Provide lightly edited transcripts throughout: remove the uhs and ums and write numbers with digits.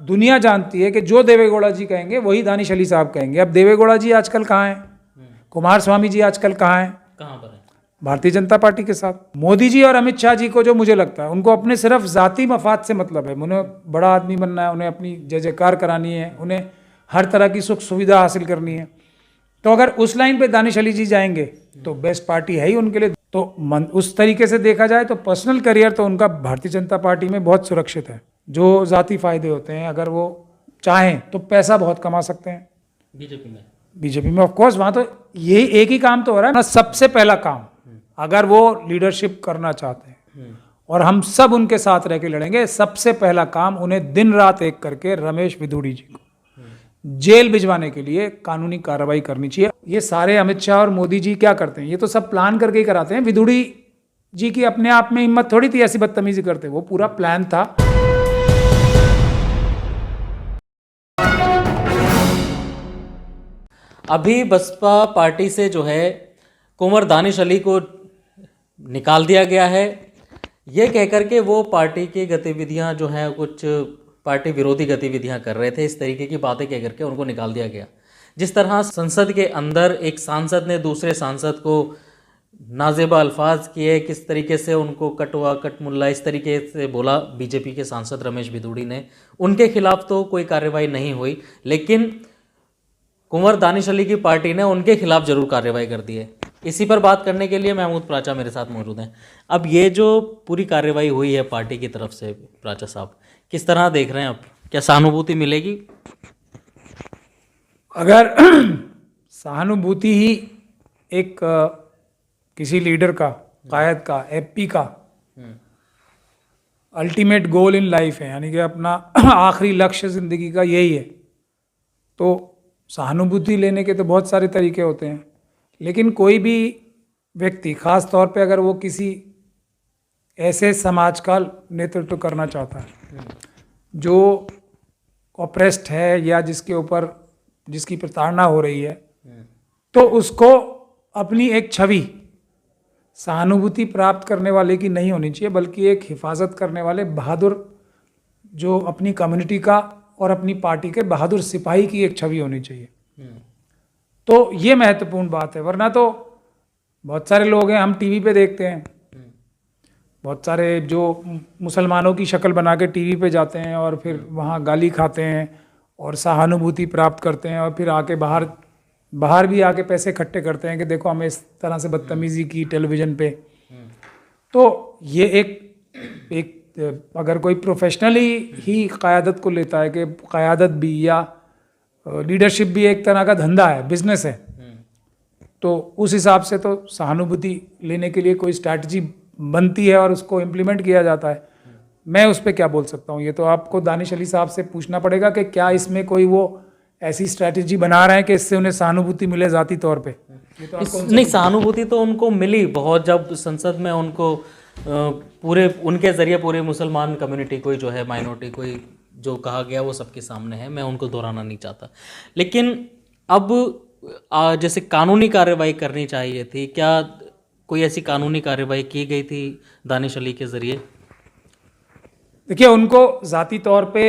दुनिया जानती है कि जो देवेगौड़ा जी कहेंगे वही दानिश अली साहब कहेंगे। अब देवेगौड़ा जी आजकल कहाँ हैं, कुमार स्वामी जी आजकल कहाँ हैं, कहाँ पर है? भारतीय जनता पार्टी के साथ। मोदी जी और अमित शाह जी को जो मुझे लगता है उनको अपने सिर्फ जाती मफाद से मतलब है, उन्हें बड़ा आदमी बनना है, उन्हें अपनी जय जयकार करानी है, उन्हें हर तरह की सुख सुविधा हासिल करनी है। तो अगर उस लाइन पे दानिश अली जी जाएंगे तो बेस्ट पार्टी है ही उनके लिए। तो उस तरीके से देखा जाए तो पर्सनल करियर तो उनका भारतीय जनता पार्टी में बहुत सुरक्षित है। जो जाती फायदे होते हैं अगर वो चाहें तो पैसा बहुत कमा सकते हैं बीजेपी में। ऑफ कोर्स वहाँ तो यही एक ही काम तो हो रहा है ना, सबसे पहला काम अगर वो लीडरशिप करना चाहते हैं और हम सब उनके साथ रह के लड़ेंगे, सबसे पहला काम उन्हें दिन रात एक करके रमेश विधुड़ी जी को जेल भिजवाने के लिए कानूनी कार्रवाई करनी चाहिए। ये सारे अमित शाह और मोदी जी क्या करते हैं, ये तो सब प्लान करके ही कराते हैं। विधुड़ी जी की अपने आप में हिम्मत थोड़ी थी ऐसी बदतमीजी करते, वो पूरा प्लान था। अभी बसपा पार्टी से जो है कुंवर दानिश अली को निकाल दिया गया है, ये कहकर के वो पार्टी की गतिविधियां जो हैं कुछ पार्टी विरोधी गतिविधियां कर रहे थे, इस तरीके की बातें कह करके उनको निकाल दिया गया। जिस तरह संसद के अंदर एक सांसद ने दूसरे सांसद को नाजेबा अल्फाज किए, किस तरीके से उनको कटवा कटमुल्ला इस तरीके से बोला बीजेपी के सांसद रमेश विधुड़ी ने, उनके खिलाफ तो कोई कार्रवाई नहीं हुई, लेकिन कुंवर दानिश अली की पार्टी ने उनके खिलाफ जरूर कार्रवाई कर दी है। इसी पर बात करने के लिए महमूद प्राचा मेरे साथ मौजूद हैं। अब ये जो पूरी कार्रवाई हुई है पार्टी की तरफ से, प्राचा साहब किस तरह देख रहे हैं आप, क्या सहानुभूति मिलेगी? अगर सहानुभूति ही एक किसी लीडर का, कायद का, एमपी का अल्टीमेट गोल इन लाइफ है, यानी कि अपना आखिरी लक्ष्य जिंदगी का यही है, तो सहानुभूति लेने के तो बहुत सारे तरीके होते हैं। लेकिन कोई भी व्यक्ति, खास तौर पे अगर वो किसी ऐसे समाज का नेतृत्व करना चाहता है जो ऑप्रेस्ड है या जिसके ऊपर जिसकी प्रताड़ना हो रही है, तो उसको अपनी एक छवि सहानुभूति प्राप्त करने वाले की नहीं होनी चाहिए, बल्कि एक हिफाजत करने वाले बहादुर, जो अपनी कम्युनिटी का और अपनी पार्टी के बहादुर सिपाही की एक छवि होनी चाहिए। तो ये महत्वपूर्ण बात है। वरना तो बहुत सारे लोग हैं, हम टीवी पे देखते हैं, बहुत सारे जो मुसलमानों की शक्ल बना के टीवी पे जाते हैं और फिर वहाँ गाली खाते हैं और सहानुभूति प्राप्त करते हैं और फिर आके बाहर भी आके पैसे इकट्ठे करते हैं कि देखो हमें इस तरह से बदतमीजी की टेलीविज़न पे। तो ये एक अगर कोई प्रोफेशनली ही क़यादत को लेता है कि क़यादत भी या लीडरशिप भी एक तरह का धंधा है, बिजनेस है, तो उस हिसाब से तो सहानुभूति लेने के लिए कोई स्ट्रैटेजी बनती है और उसको इम्प्लीमेंट किया जाता है। मैं उस पर क्या बोल सकता हूँ, ये तो आपको दानिश अली साहब से पूछना पड़ेगा कि क्या इसमें कोई वो ऐसी स्ट्रैटेजी बना रहे हैं कि इससे उन्हें सहानुभूति मिले ज़ाती तौर पे। तो नहीं, सहानुभूति तो उनको मिली बहुत, जब संसद में उनको पूरे उनके ज़रिए पूरे मुसलमान कम्युनिटी कोई जो है माइनॉरिटी कोई जो कहा गया वो सबके सामने है, मैं उनको दोहराना नहीं चाहता। लेकिन अब जैसे कानूनी कार्रवाई करनी चाहिए थी, क्या कोई ऐसी कानूनी कार्रवाई की गई थी दानिश अली के ज़रिए? देखिए, उनको ज़ाती तौर पे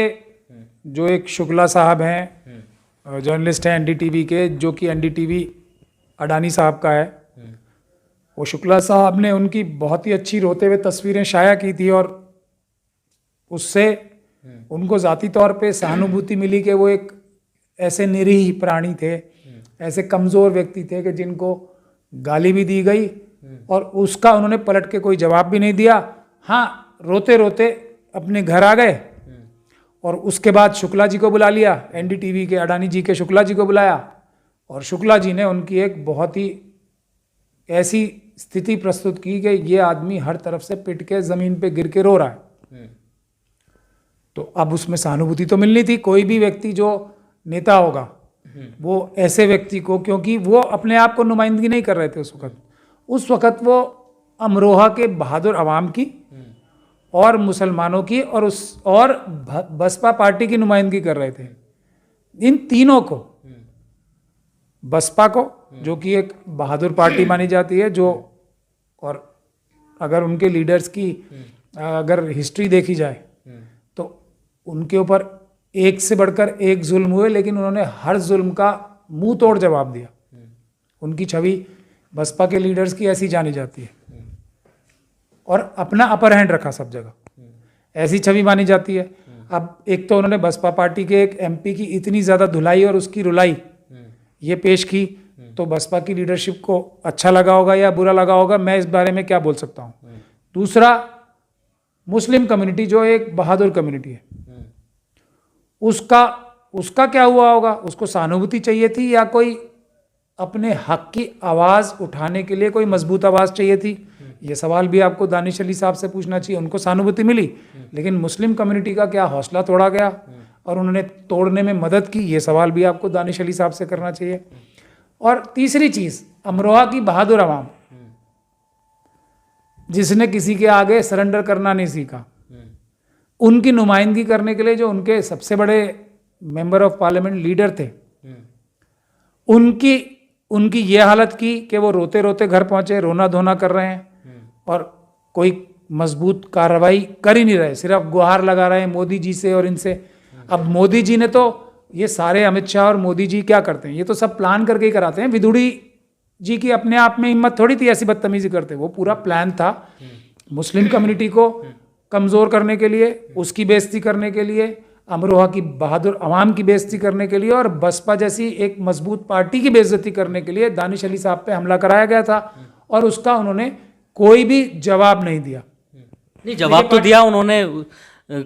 जो एक शुक्ला साहब हैं, जर्नलिस्ट हैं एनडीटीवी के, जो कि एनडीटीवी अडानी साहब का है, वो शुक्ला साहब ने उनकी बहुत ही अच्छी रोते हुए तस्वीरें शाया की थी और उससे उनको ज़ाती तौर पे सहानुभूति मिली कि वो एक ऐसे निरीह प्राणी थे, ऐसे कमज़ोर व्यक्ति थे कि जिनको गाली भी दी गई और उसका उन्होंने पलट के कोई जवाब भी नहीं दिया। हाँ, रोते रोते अपने घर आ गए और उसके बाद शुक्ला जी को बुला लिया, एनडीटीवी के अडानी जी के शुक्ला जी को बुलाया और शुक्ला जी ने उनकी एक बहुत ही ऐसी स्थिति प्रस्तुत की कि ये आदमी हर तरफ से पिट के ज़मीन पे गिर के रो रहा है। तो अब उसमें सहानुभूति तो मिलनी थी। कोई भी व्यक्ति जो नेता होगा वो ऐसे व्यक्ति को, क्योंकि वो अपने आप को नुमाइंदगी नहीं कर रहे थे उस वक़्त वो अमरोहा के बहादुर अवाम की और मुसलमानों की और बसपा पार्टी की नुमाइंदगी कर रहे थे। इन तीनों को, बसपा को जो कि एक बहादुर पार्टी मानी जाती है, जो और अगर उनके लीडर्स की अगर हिस्ट्री देखी जाए तो उनके ऊपर एक से बढ़कर एक जुल्म हुए, लेकिन उन्होंने हर जुल्म का मुंह तोड़ जवाब दिया। उनकी छवि बसपा के लीडर्स की ऐसी जानी जाती है, और अपना अपर हैंड रखा सब जगह, ऐसी छवि मानी जाती है। अब एक तो उन्होंने बसपा पार्टी के एक एमपी की इतनी ज़्यादा धुलाई और उसकी रुलाई ये पेश की, तो बसपा की लीडरशिप को अच्छा लगा होगा या बुरा लगा होगा, मैं इस बारे में क्या बोल सकता हूँ। दूसरा, मुस्लिम कम्युनिटी जो एक बहादुर कम्युनिटी है, उसका क्या हुआ होगा? उसको सहानुभूति चाहिए थी या कोई अपने हक की आवाज़ उठाने के लिए कोई मजबूत आवाज़ चाहिए थी? ये सवाल भी आपको दानिश अली साहब से पूछना चाहिए। उनको सहानुभूति मिली, लेकिन मुस्लिम कम्युनिटी का क्या हौसला तोड़ा गया और उन्होंने तोड़ने में मदद की? ये सवाल भी आपको दानिश अली साहब से करना चाहिए। और तीसरी चीज़, अमरोहा की बहादुर आवाम, जिसने किसी के आगे सरेंडर करना नहीं सीखा, उनकी नुमाइंदगी करने के लिए जो उनके सबसे बड़े मेंबर ऑफ पार्लियामेंट लीडर थे, उनकी ये हालत की कि वो रोते रोते घर पहुंचे, रोना धोना कर रहे हैं और कोई मजबूत कार्रवाई कर ही नहीं रहे, सिर्फ गुहार लगा रहे हैं मोदी जी से और इनसे। अब मोदी जी ने तो ये सारे, अमित शाह और मोदी जी क्या करते हैं, ये तो सब प्लान करके ही कराते हैं। विदुड़ी जी की अपने आप में हिम्मत थोड़ी थी ऐसी बदतमीजी करते, वो पूरा प्लान था मुस्लिम कम्युनिटी को कमज़ोर करने के लिए, उसकी बेइज्जती करने के लिए, अमरोहा की बहादुर आवाम की बेइज्जती करने के लिए और बसपा जैसी एक मजबूत पार्टी की बेइज्जती करने के लिए दानिश अली साहब पे हमला कराया गया था, और उसका उन्होंने कोई भी जवाब नहीं दिया। नहीं, जवाब तो दिया उन्होंने,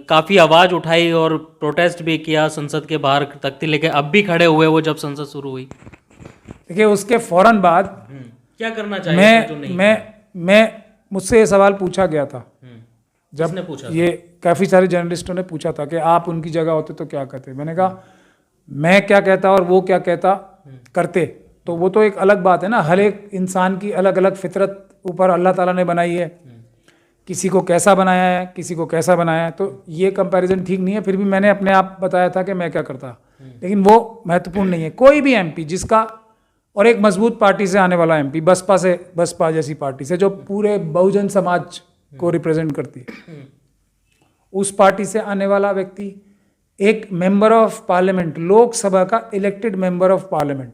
काफ़ी आवाज़ उठाई और प्रोटेस्ट भी किया, संसद के बाहर तख्ती लेके अब भी खड़े हुए वो जब संसद शुरू हुई। देखिए, उसके फौरन बाद क्या करना चाहिए? मैं मुझसे ये सवाल पूछा गया था, जब पूछा ये काफ़ी सारे जर्नलिस्टों ने पूछा था कि आप उनकी जगह होते तो क्या करते। मैंने कहा मैं क्या कहता और वो क्या कहता करते, तो वो तो एक अलग बात है ना। हर एक इंसान की अलग अलग फितरत ऊपर अल्लाह ताला ने बनाई है, किसी को कैसा बनाया है, किसी को कैसा बनाया है, तो ये कंपैरिजन ठीक नहीं है। फिर भी मैंने अपने आप बताया था कि मैं क्या करता, लेकिन वो महत्वपूर्ण नहीं है। कोई भी एमपी जिसका, और एक मजबूत पार्टी से आने वाला एमपी, बसपा जैसी पार्टी से जो पूरे बहुजन समाज को रिप्रेजेंट करती है, उस पार्टी से आने वाला व्यक्ति एक मेंबर ऑफ पार्लियामेंट, लोकसभा का इलेक्टेड मेंबर ऑफ पार्लियामेंट,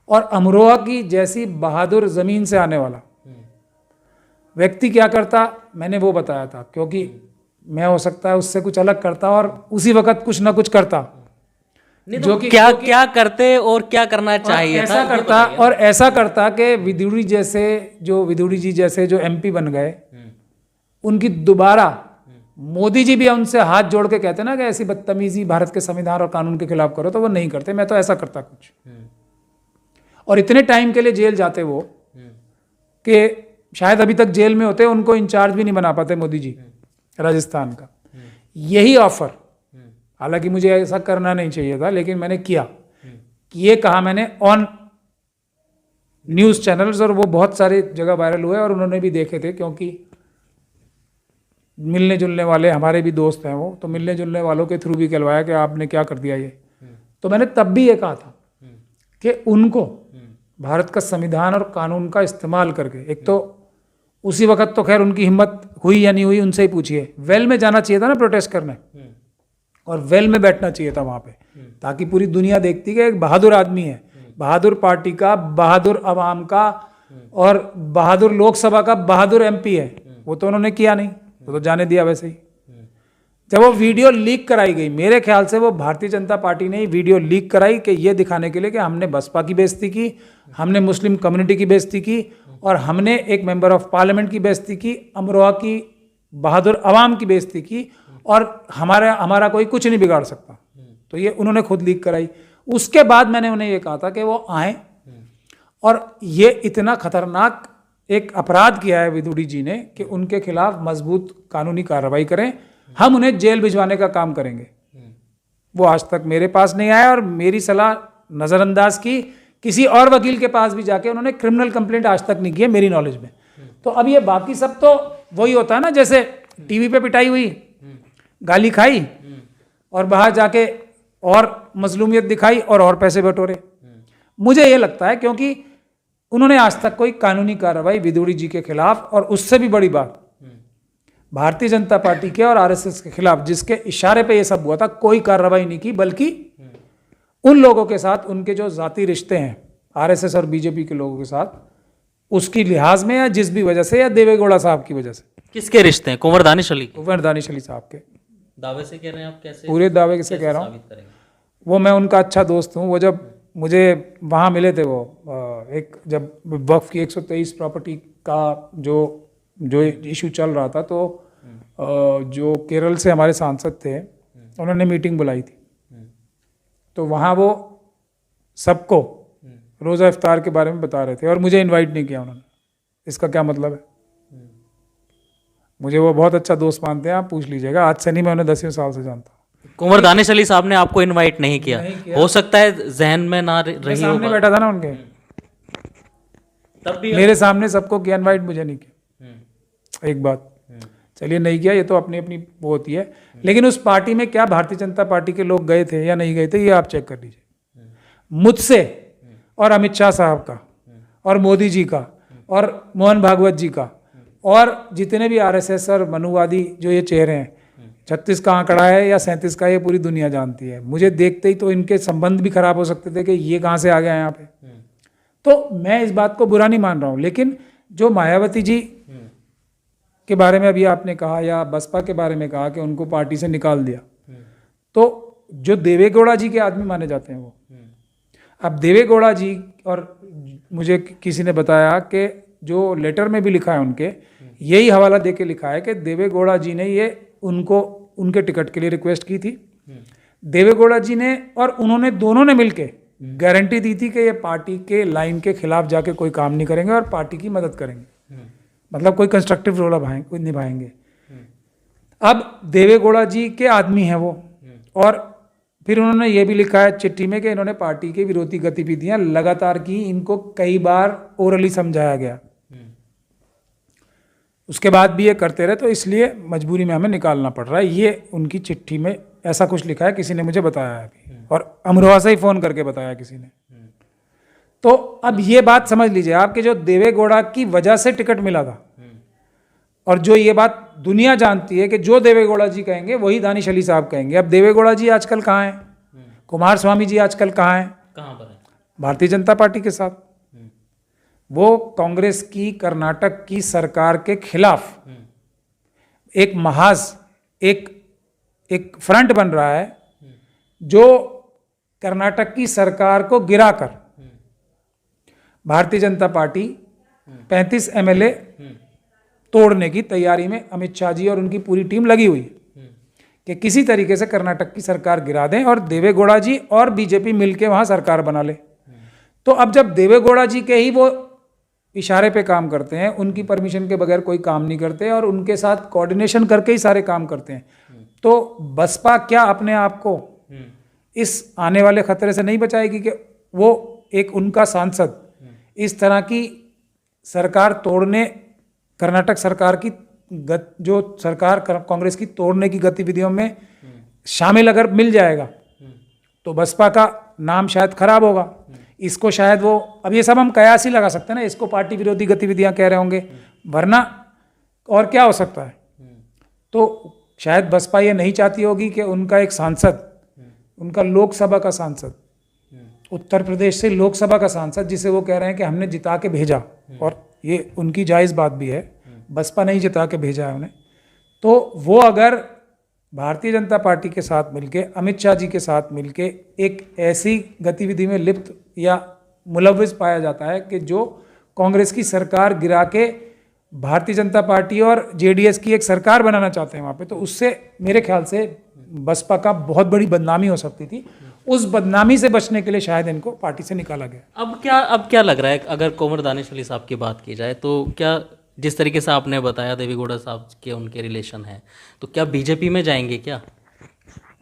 और अमरोहा की जैसी बहादुर जमीन से आने वाला व्यक्ति क्या करता, मैंने वो बताया था। क्योंकि मैं हो सकता है उससे कुछ अलग करता और उसी वक्त कुछ ना कुछ करता, जो कि क्या करते और क्या करना चाहिए ऐसा करता, और ऐसा करता कि विदुड़ी जी जैसे जो एमपी बन गए, उनकी दोबारा मोदी जी भी उनसे हाथ जोड़ के कहते ना कि ऐसी बदतमीजी भारत के संविधान और कानून के खिलाफ करो, तो वो नहीं करते। मैं तो ऐसा करता कुछ, और इतने टाइम के लिए जेल जाते वो कि शायद अभी तक जेल में होते, उनको इंचार्ज भी नहीं बना पाते मोदी जी राजस्थान का। यही ऑफर, हालांकि मुझे ऐसा करना नहीं चाहिए था, लेकिन मैंने किया। ये कहा मैंने ऑन न्यूज़ चैनल्स, और वो बहुत सारे जगह वायरल हुए और उन्होंने भी देखे थे, क्योंकि मिलने जुलने वाले हमारे भी दोस्त हैं वो, तो मिलने जुलने वालों के थ्रू भी कहलवाया कि आपने क्या कर दिया ये। तो मैंने तब भी ये कहा था कि उनको भारत का संविधान और कानून का इस्तेमाल करके, एक तो उसी वक्त तो खैर उनकी हिम्मत हुई या नहीं हुई उनसे ही पूछिए, वेल में जाना चाहिए था ना प्रोटेस्ट करने, और वेल में बैठना चाहिए था वहाँ पे, ताकि पूरी दुनिया देखती कि एक बहादुर आदमी है, बहादुर पार्टी का, बहादुर आवाम का, और बहादुर लोकसभा का बहादुर एमपी है। वो तो उन्होंने किया नहीं, वो तो जाने दिया वैसे ही। जब वो वीडियो लीक कराई गई, मेरे ख्याल से वो भारतीय जनता पार्टी ने ही वीडियो लीक कराई कि ये दिखाने के लिए कि हमने बसपा की बेइज्जती की, हमने मुस्लिम कम्युनिटी की बेइज्जती की, और हमने एक मेंबर ऑफ पार्लियामेंट की बेइज्जती की, अमरोहा की बहादुर आवाम की बेइज्जती की, और हमारा कोई कुछ नहीं बिगाड़ सकता। तो ये उन्होंने खुद लीक कराई। उसके बाद मैंने उन्हें ये कहा था कि वो आए, और ये इतना खतरनाक एक अपराध किया है विदुड़ी जी ने कि उनके खिलाफ मजबूत कानूनी कार्रवाई करें, हम उन्हें जेल भिजवाने का काम करेंगे। वो आज तक मेरे पास नहीं आया, और मेरी सलाह नज़रअंदाज की, किसी और वकील के पास भी जाके उन्होंने क्रिमिनल कंप्लेंट आज तक नहीं की है मेरी नॉलेज में। तो अब ये बाकी सब तो वही होता है ना, जैसे टीवी पे पिटाई हुई, गाली खाई, और बाहर जाके और मजलूमियत दिखाई और पैसे बटोरे। मुझे ये लगता है क्योंकि उन्होंने आज तक कोई कानूनी कार्रवाई विदुड़ी जी के खिलाफ, और उससे भी बड़ी बात, भारतीय जनता पार्टी के और आरएसएस के खिलाफ, जिसके इशारे पे ये सब हुआ था, कोई कार्रवाई नहीं की, बल्कि उन लोगों के साथ उनके जो जाति रिश्ते हैं आरएसएस और बीजेपी के लोगों के साथ, उसकी लिहाज में या जिस भी वजह से, या देवेगौड़ा साहब की वजह से। किसके रिश्ते हैं? कुंवर दानिश अली के कुंवर दानिश अली साहब के। दावे से कह रहे हैं आप? कैसे पूरे दावे से कह रहा हूँ। साबित करेंगे? वो मैं उनका अच्छा दोस्त हूँ। वो जब मुझे वहाँ मिले थे, वो एक जब वक्फ की 123 प्रॉपर्टी का जो इशू चल रहा था, तो जो केरल से हमारे सांसद थे, उन्होंने मीटिंग बुलाई थी। तो वहाँ वो सबको रोज़ा इफ्तार के बारे में बता रहे थे और मुझे इनवाइट नहीं किया उन्होंने। इसका क्या मतलब है? मुझे वो बहुत अच्छा दोस्त मानते हैं, आप पूछ लीजिएगा। आज से नहीं, मैं उन्हें 10वें साल से जानता हूँ। कुंवर दानिश अली साहब ने आपको इनवाइट नहीं किया? हो सकता है जहन में ना मैं रही सामने हो। बैठा था ना उनके, तब भी मेरे सामने सबको किया इनवाइट, मुझे नहीं किया। एक बात, चलिए नहीं किया, ये तो अपनी अपनी वो होती है। लेकिन उस पार्टी में क्या भारतीय जनता पार्टी के लोग गए थे या नहीं गए थे, ये आप चेक कर लीजिए। मुझसे और अमित शाह साहब का और मोदी जी का और मोहन भागवत जी का और जितने भी आरएसएस और मनुवादी जो ये चेहरे हैं, 36 का आंकड़ा है या 37 का, ये पूरी दुनिया जानती है। मुझे देखते ही तो इनके संबंध भी खराब हो सकते थे कि ये कहाँ से आ गया यहाँ पे। तो मैं इस बात को बुरा नहीं मान रहा हूँ, लेकिन जो मायावती जी के बारे में अभी आपने कहा, या बसपा के बारे में कहा कि उनको पार्टी से निकाल दिया, तो जो देवेगौड़ा जी के आदमी माने जाते हैं वो, अब देवेगौड़ा जी, और मुझे किसी ने बताया कि जो लेटर में भी लिखा है उनके, यही हवाला दे के लिखा है कि देवेगौड़ा जी ने ये उनको उनके टिकट के लिए रिक्वेस्ट की थी। देवेगौड़ा जी ने और उन्होंने, दोनों ने मिलके गारंटी दी थी कि ये पार्टी के लाइन के खिलाफ जाके कोई काम नहीं करेंगे और पार्टी की मदद करेंगे, मतलब कोई कंस्ट्रक्टिव रोल निभाएंगे। अब देवेगौड़ा जी के आदमी हैं वो, और फिर उन्होंने ये भी लिखा है चिट्ठी में कि इन्होंने पार्टी के विरोधी गतिविधियां लगातार की, इनको कई बार ओरली समझाया गया, उसके बाद भी ये करते रहे, तो इसलिए मजबूरी में हमें निकालना पड़ रहा है। ये उनकी चिट्ठी में ऐसा कुछ लिखा है, किसी ने मुझे बताया है अभी, और अमरोहा से ही फ़ोन करके बताया किसी ने। तो अब ये बात समझ लीजिए आप कि जो देवेगौड़ा की वजह से टिकट मिला था, और जो ये बात दुनिया जानती है कि जो देवेगौड़ा जी कहेंगे वही दानिश अली साहब कहेंगे। अब देवेगौड़ा जी आजकल कहाँ हैं? कुमार स्वामी जी आजकल कहाँ हैं? कहाँ पर है? भारतीय जनता पार्टी के साथ। वो कांग्रेस की कर्नाटक की सरकार के खिलाफ एक महाज एक फ्रंट बन रहा है, जो कर्नाटक की सरकार को गिराकर भारतीय जनता पार्टी 35 एमएलए तोड़ने की तैयारी में अमित शाह जी और उनकी पूरी टीम लगी हुई है कि किसी तरीके से कर्नाटक की सरकार गिरा दें और देवेगौड़ा जी और बीजेपी मिलके वहां सरकार बना ले। तो अब जब देवेगौड़ा जी के ही वो इशारे पे काम करते हैं, उनकी परमिशन के बगैर कोई काम नहीं करते और उनके साथ कोऑर्डिनेशन करके ही सारे काम करते हैं, तो बसपा क्या अपने आप को इस आने वाले खतरे से नहीं बचाएगी कि वो एक उनका सांसद इस तरह की सरकार तोड़ने, कर्नाटक सरकार की जो सरकार कांग्रेस की तोड़ने की गतिविधियों में शामिल अगर मिल जाएगा तो बसपा का नाम शायद खराब होगा। इसको शायद वो, अब ये सब हम कयास ही लगा सकते हैं ना, इसको पार्टी विरोधी गतिविधियां कह रहे होंगे, वरना और क्या हो सकता है। तो शायद बसपा ये नहीं चाहती होगी कि उनका एक सांसद, उनका लोकसभा का सांसद, उत्तर प्रदेश से लोकसभा का सांसद, जिसे वो कह रहे हैं कि हमने जिता के भेजा, और ये उनकी जायज़ बात भी है, बसपा नहीं जिता के भेजा है उन्हें, तो वो अगर भारतीय जनता पार्टी के साथ मिलके, अमित शाह जी के साथ मिलके एक ऐसी गतिविधि में लिप्त या मुलविस पाया जाता है कि जो कांग्रेस की सरकार गिरा के भारतीय जनता पार्टी और जेडीएस की एक सरकार बनाना चाहते हैं वहाँ पे, तो उससे मेरे ख्याल से बसपा का बहुत बड़ी बदनामी हो सकती थी। उस बदनामी से बचने के लिए शायद इनको पार्टी से निकाला गया। अब क्या लग रहा है, अगर कुंवर दानिश अली साहब की बात की जाए तो क्या, जिस तरीके से आपने बताया देवेगौड़ा साहब के उनके रिलेशन है, तो क्या बीजेपी में जाएंगे क्या?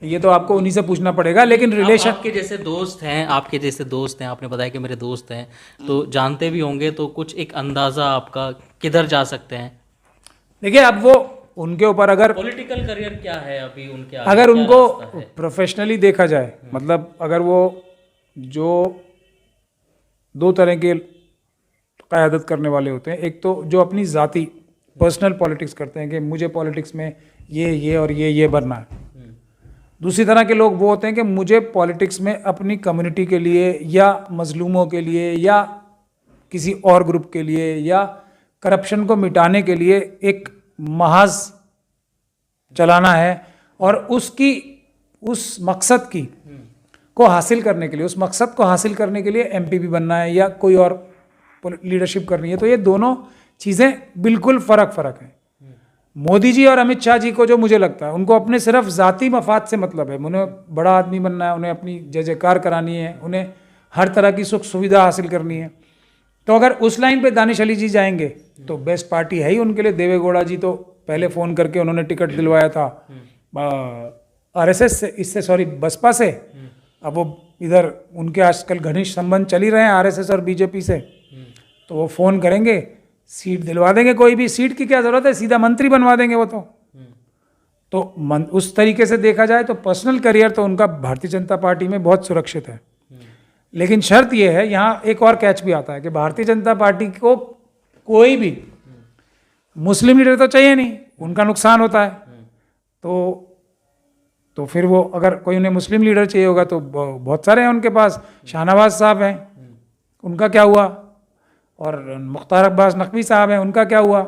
ये तो आपको उन्हीं से पूछना पड़ेगा, लेकिन रिलेशन, आपके जैसे दोस्त हैं, आपने बताया कि मेरे दोस्त हैं, तो जानते भी होंगे, तो कुछ एक अंदाजा आपका किधर जा सकते हैं? देखिए अब वो उनके ऊपर, अगर पॉलिटिकल करियर क्या है अभी उनके, अगर उनको प्रोफेशनली देखा जाए, मतलब अगर वो जो दो तरह के क़यादत करने वाले होते हैं, एक तो जो अपनी ज़ाती पर्सनल पॉलिटिक्स करते हैं कि मुझे पॉलिटिक्स में ये और ये बनना है। दूसरी तरह के लोग वो होते हैं कि मुझे पॉलिटिक्स में अपनी कम्युनिटी के लिए या मजलूमों के लिए या किसी और ग्रुप के लिए या करप्शन को मिटाने के लिए एक महाज चलाना है और उस मकसद को हासिल करने के लिए, उस मकसद को हासिल करने के लिए एमपी भी बनना है या कोई और लीडरशिप करनी है। तो ये दोनों चीज़ें बिल्कुल फ़र्क है। मोदी जी और अमित शाह जी को जो मुझे लगता है उनको अपने सिर्फ ज़ाती मफाद से मतलब है, उन्हें बड़ा आदमी बनना है, उन्हें अपनी जय जयकार करानी है, उन्हें हर तरह की सुख सुविधा हासिल करनी है। तो अगर उस लाइन पे दानिश अली जी जाएंगे तो बेस्ट पार्टी है ही उनके लिए। देवे गौड़ा जी तो पहले फ़ोन करके उन्होंने टिकट दिलवाया था आरएसएस से, इससे सॉरी बसपा से। अब वो इधर उनके आजकल घनिष्ठ संबंध चल ही रहे हैं आरएसएस और बीजेपी से, तो वो फ़ोन करेंगे, सीट दिलवा देंगे। कोई भी सीट की क्या ज़रूरत है, सीधा मंत्री बनवा देंगे वो तो उस तरीके से देखा जाए तो पर्सनल करियर तो उनका भारतीय जनता पार्टी में बहुत सुरक्षित है। लेकिन शर्त यह है, यहाँ एक और कैच भी आता है कि भारतीय जनता पार्टी को कोई भी मुस्लिम लीडर तो चाहिए नहीं, उनका नुकसान होता है। तो फिर वो अगर कोई उन्हें मुस्लिम लीडर चाहिए होगा तो बहुत सारे हैं उनके पास। शाहनवाज साहब हैं, उनका क्या हुआ? और मुख्तार अब्बास नकवी साहब हैं, उनका क्या हुआ?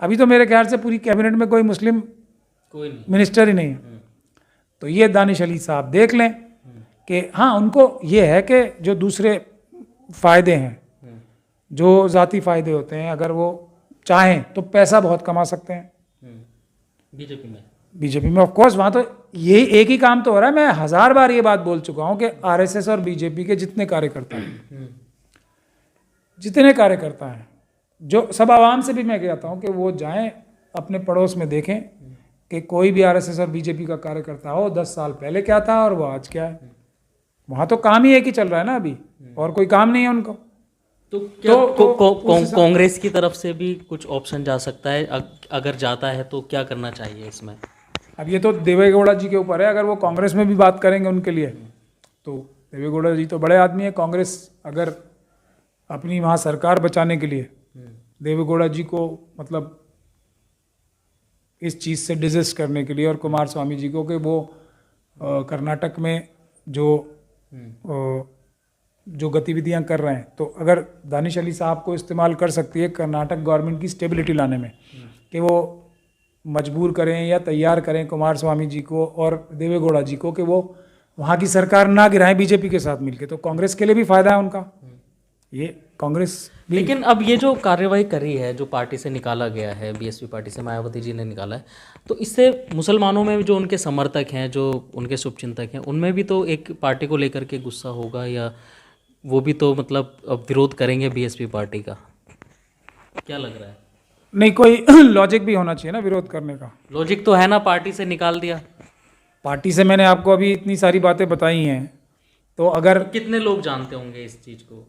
अभी तो मेरे ख्याल से पूरी कैबिनेट में कोई मुस्लिम मिनिस्टर ही नहीं है। तो ये दानिश अली साहब देख लें कि हाँ, उनको ये है कि जो दूसरे फ़ायदे हैं, जो ज़ाती फ़ायदे होते हैं, अगर वो चाहें तो पैसा बहुत कमा सकते हैं बीजेपी में। ऑफ कोर्स वहाँ तो यही एक ही काम तो हो रहा है। मैं 1000 बार ये बात बोल चुका हूँ कि आरएसएस और बीजेपी के जितने कार्यकर्ता हैं, जो सब आवाम से भी मैं कहता हूँ कि वो जाएं अपने पड़ोस में देखें कि कोई भी आरएसएस और बीजेपी का कार्यकर्ता हो 10 साल पहले क्या था और वो आज क्या है। वहाँ तो काम ही एक ही चल रहा है ना अभी, और कोई काम नहीं है उनको। तो क्या कांग्रेस की तरफ से भी कुछ ऑप्शन जा सकता है? अगर जाता है तो क्या करना चाहिए इसमें? अब ये तो देवे गौड़ा जी के ऊपर है। अगर वो कांग्रेस में भी बात करेंगे उनके लिए तो देवे गौड़ा जी तो बड़े आदमी है। कांग्रेस अगर अपनी वहाँ सरकार बचाने के लिए देवे गौड़ा जी को मतलब इस चीज़ से डिजिस्ट करने के लिए और कुमार स्वामी जी को कि वो कर्नाटक में जो गतिविधियां कर रहे हैं, तो अगर दानिश अली साहब को इस्तेमाल कर सकती है कर्नाटक गवर्नमेंट की स्टेबिलिटी लाने में, कि वो मजबूर करें या तैयार करें कुमार स्वामी जी को और देवे गौड़ा जी को कि वो वहाँ की सरकार ना गिराएं बीजेपी के साथ मिलके, तो कांग्रेस के लिए भी फायदा है उनका। ये कांग्रेस भी। लेकिन अब ये जो कार्रवाई करी है, जो पार्टी से निकाला गया है, बीएसपी पार्टी से मायावती जी ने निकाला है, तो इससे मुसलमानों में जो उनके समर्थक हैं, जो उनके शुभचिंतक हैं, उनमें भी तो एक पार्टी को लेकर के गुस्सा होगा, या वो भी तो मतलब अब विरोध करेंगे बीएसपी पार्टी का। क्या लग रहा है? नहीं, कोई लॉजिक भी होना चाहिए ना विरोध करने का। लॉजिक तो है ना, पार्टी से निकाल दिया। पार्टी से मैंने आपको अभी इतनी सारी बातें बताई हैं, तो अगर कितने लोग जानते होंगे इस चीज़ को?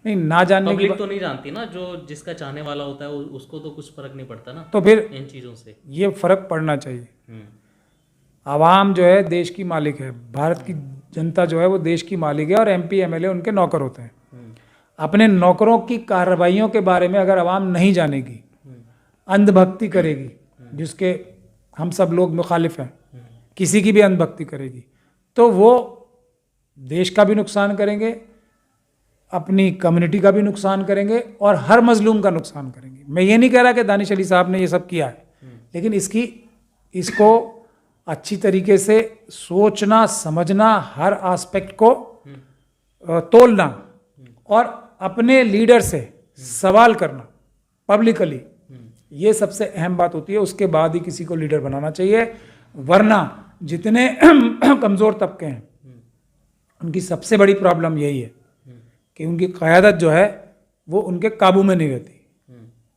नहीं, ना जानने की पब्लिक तो नहीं जानती ना, जो जिसका चाहने वाला होता है उसको तो कुछ फर्क नहीं पड़ता ना। तो फिर इन चीज़ों से ये फर्क पड़ना चाहिए। आवाम जो है देश की मालिक है, भारत की जनता जो है वो देश की मालिक है, और एमपी एमएलए उनके नौकर होते हैं। अपने नौकरों की कार्रवाइयों के बारे में अगर आवाम नहीं जानेगी, अंधभक्ति करेगी, जिसके हम सब लोग मुखालिफ हैं, किसी की भी अंधभक्ति करेगी, तो वो देश का भी नुकसान करेंगे, अपनी कम्युनिटी का भी नुकसान करेंगे, और हर मजलूम का नुकसान करेंगे। मैं ये नहीं कह रहा कि दानिश अली साहब ने ये सब किया है, लेकिन इसको अच्छी तरीके से सोचना, समझना, हर एस्पेक्ट को तोलना और अपने लीडर से सवाल करना पब्लिकली, ये सबसे अहम बात होती है। उसके बाद ही किसी को लीडर बनाना चाहिए, वरना जितने कमज़ोर तबके हैं उनकी सबसे बड़ी प्रॉब्लम यही है कि उनकी क़यादत जो है वो उनके काबू में नहीं रहती।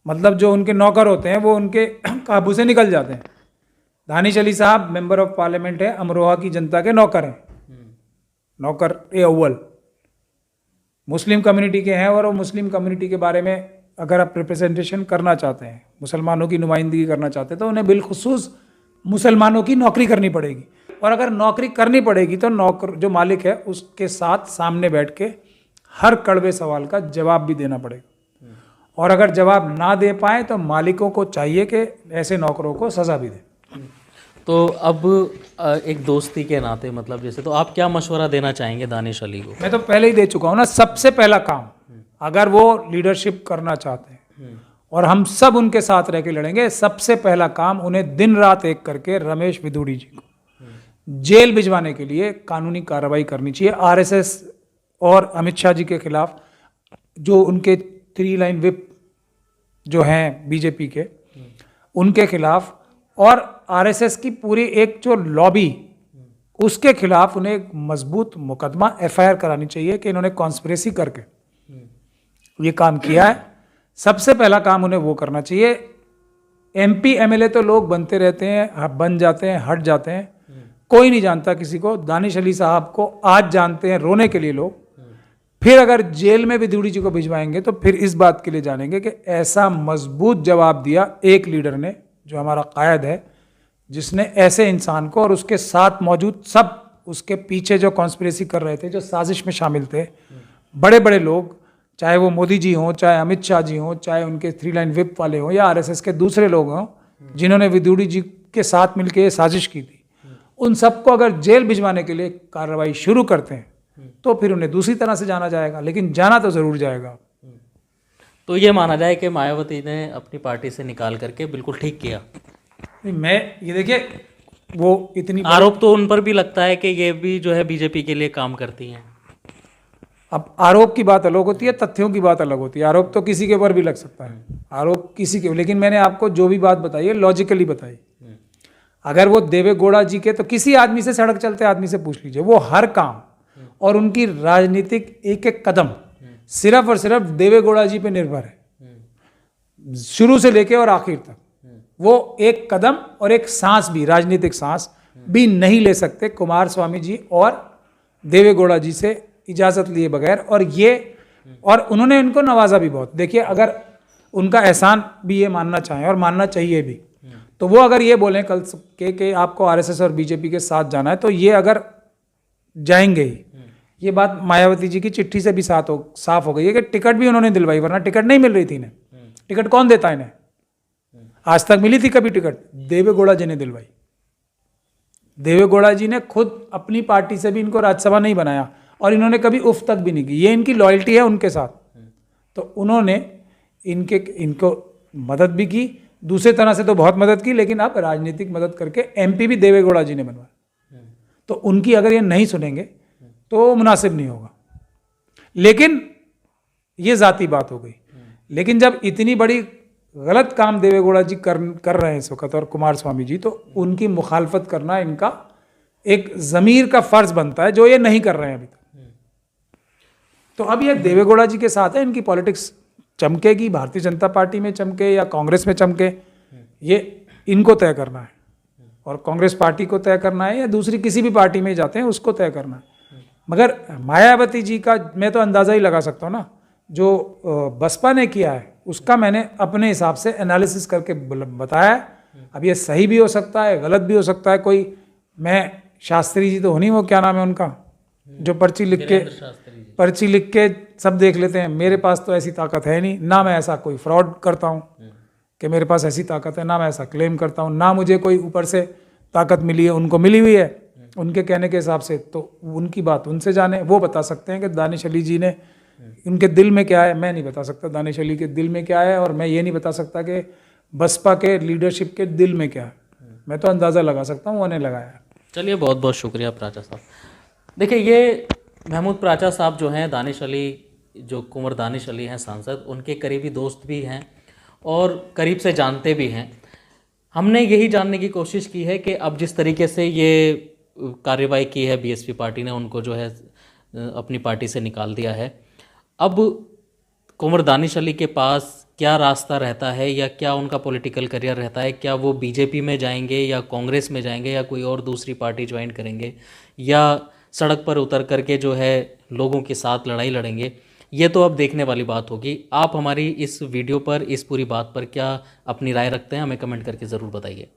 मतलब जो उनके नौकर होते हैं वो उनके काबू से निकल जाते हैं। दानिश अली साहब मेंबर ऑफ पार्लियामेंट है, अमरोहा की जनता के नौकर हैं, नौकर ए अव्वल मुस्लिम कम्युनिटी के हैं, और वो मुस्लिम कम्युनिटी के बारे में अगर आप रिप्रेजेंटेशन करना चाहते हैं, मुसलमानों की नुमाइंदगी करना चाहते हैं, तो उन्हें बिलखुसूस मुसलमानों की नौकरी करनी पड़ेगी। और अगर नौकरी करनी पड़ेगी तो नौकर जो मालिक है उसके साथ सामने बैठ के हर कड़वे सवाल का जवाब भी देना पड़ेगा। और अगर जवाब ना दे पाए तो मालिकों को चाहिए कि ऐसे नौकरों को सज़ा भी दें। तो अब एक दोस्ती के नाते मतलब जैसे, तो आप क्या मशवरा देना चाहेंगे दानिश अली को? मैं तो पहले ही दे चुका हूँ ना, सबसे पहला काम, अगर वो लीडरशिप करना चाहते हैं और हम सब उनके साथ रह के लड़ेंगे, सबसे पहला काम उन्हें दिन रात एक करके रमेश विदुड़ी जी को जेल भिजवाने के लिए कानूनी कार्रवाई करनी चाहिए। आरएसएस और अमित शाह जी के खिलाफ जो उनके 3 लाइन व्हिप जो हैं बीजेपी के, उनके खिलाफ, और आरएसएस की पूरी एक जो लॉबी, उसके खिलाफ उन्हें एक मजबूत मुकदमा एफआईआर करानी चाहिए कि इन्होंने कॉन्स्पिरेसी करके ये काम किया है। सबसे पहला काम उन्हें वो करना चाहिए। एमपी एमएलए तो लोग बनते रहते हैं, बन जाते हैं, हट जाते हैं, कोई नहीं जानता किसी को। दानिश अली साहब को आज जानते हैं रोने के लिए लोग, फिर अगर जेल में विदुड़ी जी को भिजवाएंगे तो फिर इस बात के लिए जानेंगे कि ऐसा मजबूत जवाब दिया एक लीडर ने, जो हमारा कायद है, जिसने ऐसे इंसान को और उसके साथ मौजूद सब उसके पीछे जो कॉन्स्पिरेसी कर रहे थे, जो साजिश में शामिल थे, बड़े बड़े लोग, चाहे वो मोदी जी हों, चाहे अमित शाह जी हों, चाहे उनके 3 लाइन व्हिप वाले हों या आरएसएस के दूसरे लोग हों, जिन्होंने विदुड़ी जी के साथ मिलकर ये साजिश की थी, उन सबको अगर जेल भिजवाने के लिए कार्रवाई शुरू करते हैं तो फिर उन्हें दूसरी तरह से जाना जाएगा, लेकिन जाना तो जरूर जाएगा। तो ये माना जाए कि मायावती ने अपनी पार्टी से निकाल करके बिल्कुल ठीक किया। मैं ये देखिए, वो इतनी आरोप तो उन पर भी लगता है कि ये भी जो है बीजेपी के लिए काम करती हैं। अब आरोप की बात अलग होती है, तथ्यों की बात अलग होती है। आरोप तो किसी के ऊपर भी लग सकता है, आरोप किसी के, लेकिन मैंने आपको जो भी बात बताई है लॉजिकली बताई। अगर वो देवे गौड़ा जी के, तो किसी आदमी से, सड़क चलते आदमी से पूछ लीजिए, वो हर काम और उनकी राजनीतिक एक एक कदम सिर्फ और सिर्फ देवे गौड़ा जी पे निर्भर है, शुरू से लेके और आखिर तक। वो एक कदम और एक सांस भी, राजनीतिक सांस भी नहीं ले सकते कुमार स्वामी जी और देवे गौड़ा जी से इजाजत लिए बगैर। और उन्होंने इनको नवाजा भी बहुत। देखिए, अगर उनका एहसान भी ये मानना चाहें, और मानना चाहिए भी, तो वो अगर ये बोलें कल के आपको आरएसएस और बीजेपी के साथ जाना है, तो ये अगर जाएंगे ही। ये बात मायावती जी की चिट्ठी से भी साफ हो गई है कि टिकट भी उन्होंने दिलवाई, वरना टिकट नहीं मिल रही थी इन्हें। टिकट कौन देता इन्हें? आज तक मिली थी कभी टिकट? देवे गौड़ा जी ने दिलवाई। देवे गौड़ा जी ने खुद अपनी पार्टी से भी इनको राज्यसभा नहीं बनाया, और इन्होंने कभी उफ तक भी नहीं की। ये इनकी लॉयल्टी है उनके साथ। तो उन्होंने इनको मदद भी की, दूसरे तरह से तो बहुत मदद की, लेकिन अब राजनीतिक मदद करके एमपी भी देवे गौड़ा जी ने बनवाया। तो उनकी अगर ये नहीं सुनेंगे तो मुनासिब नहीं होगा। लेकिन ये जाती बात हो गई। लेकिन जब इतनी बड़ी गलत काम देवे गौड़ा जी कर रहे हैं इस वक्त, और कुमार स्वामी जी, तो उनकी मुखालफत करना इनका एक ज़मीर का फर्ज बनता है, जो ये नहीं कर रहे हैं अभी तक। तो अब ये देवे गौड़ा जी के साथ है, इनकी पॉलिटिक्स चमकेगी, भारतीय जनता पार्टी में चमके या कांग्रेस में चमके, ये इनको तय करना है। और कांग्रेस पार्टी को तय करना है या दूसरी किसी भी पार्टी में जाते हैं उसको तय करना है। मगर मायावती जी का मैं तो अंदाज़ा ही लगा सकता हूँ ना, जो बसपा ने किया है उसका मैंने अपने हिसाब से एनालिसिस करके बताया है। अब ये सही भी हो सकता है, गलत भी हो सकता है। कोई, मैं शास्त्री जी तो होनी, वो क्या नाम है उनका, जो पर्ची लिख के सब देख लेते हैं। मेरे पास तो ऐसी ताकत है नहीं, ना मैं ऐसा कोई फ्रॉड करता हूँ कि मेरे पास ऐसी ताकत है, ना मैं ऐसा क्लेम करता हूँ, ना मुझे कोई ऊपर से ताकत मिली है, उनको मिली हुई है उनके कहने के हिसाब से। तो उनकी बात उनसे जाने, वो बता सकते हैं कि दानिश अली जी ने, उनके दिल में क्या है। मैं नहीं बता सकता दानिश अली के दिल में क्या है, और मैं ये नहीं बता सकता कि बसपा के लीडरशिप के दिल में क्या है। मैं तो अंदाज़ा लगा सकता हूँ, उन्होंने लगाया। चलिए, बहुत बहुत शुक्रिया प्राचा साहब। देखिए, ये महमूद प्राचा साहब जो हैं, दानिश अली, जो कुंवर दानिश अली हैं सांसद, उनके करीबी दोस्त भी हैं और करीब से जानते भी हैं। हमने यही जानने की कोशिश की है कि अब जिस तरीके से ये कार्रवाई की है बीएसपी पार्टी ने, उनको जो है अपनी पार्टी से निकाल दिया है, अब कुंवर दानिश अली के पास क्या रास्ता रहता है या क्या उनका पॉलिटिकल करियर रहता है? क्या वो बीजेपी में जाएंगे या कांग्रेस में जाएंगे या कोई और दूसरी पार्टी ज्वाइन करेंगे, या सड़क पर उतर करके जो है लोगों के साथ लड़ाई लड़ेंगे? ये तो अब देखने वाली बात होगी। आप हमारी इस वीडियो पर, इस पूरी बात पर क्या अपनी राय रखते हैं, हमें कमेंट करके ज़रूर बताइए।